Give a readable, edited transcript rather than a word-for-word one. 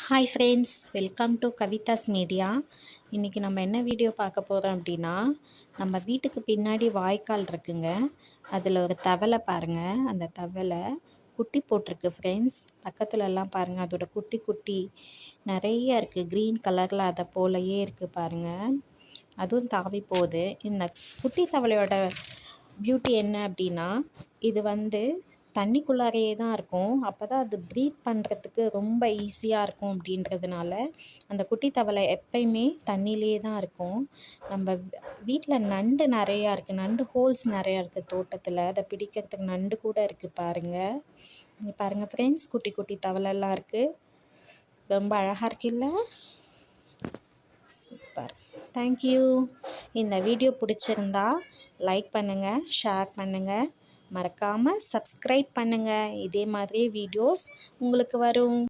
Hi friends, welcome to Kavitha's media. இன்றைக்கி நம்ம என்ன வீடியோ பார்க்க போகிறோம் அப்படின்னா, நம்ம வீட்டுக்கு பின்னாடி வாய்க்கால் இருக்குங்க. அதில் ஒரு தவளை பாருங்கள். அந்த தவளை குட்டி போட்டிருக்கு ஃப்ரெண்ட்ஸ். பக்கத்துலலாம் பாருங்கள், அதோட குட்டி குட்டி நிறைய இருக்குது. க்ரீன் கலரில் அதை போலயே இருக்குது பாருங்கள். அதுவும் தாவி போகுது. இந்த குட்டி தவளையோட பியூட்டி என்ன அப்படின்னா, இது தண்ணிக்குள்ளாரையே தான் இருக்கும். அப்போ தான் அது ப்ரீத் பண்ணுறதுக்கு ரொம்ப ஈஸியாக இருக்கும். அப்படின்றதுனால அந்த குட்டி தவளை எப்பயுமே தண்ணியிலே தான் இருக்கும். நம்ம வீட்டில் நண்டு நிறையா இருக்குது. நண்டு ஹோல்ஸ் நிறையா இருக்குது தோட்டத்தில். அதை பிடிக்கிறதுக்கு நண்டு கூட இருக்குது பாருங்கள். இங்கே பாருங்கள் ஃப்ரெண்ட்ஸ், குட்டி குட்டி தவளைலாம் இருக்குது. ரொம்ப அழகாக இருக்குல்ல? Super, thank you. இந்த வீடியோ பிடிச்சிருந்தா லைக் பண்ணுங்கள், ஷேர் பண்ணுங்கள், மறக்காமல் சப்ஸ்கிரைப் பண்ணுங்கள். இதே மாதிரி வீடியோஸ் உங்களுக்கு வரும்.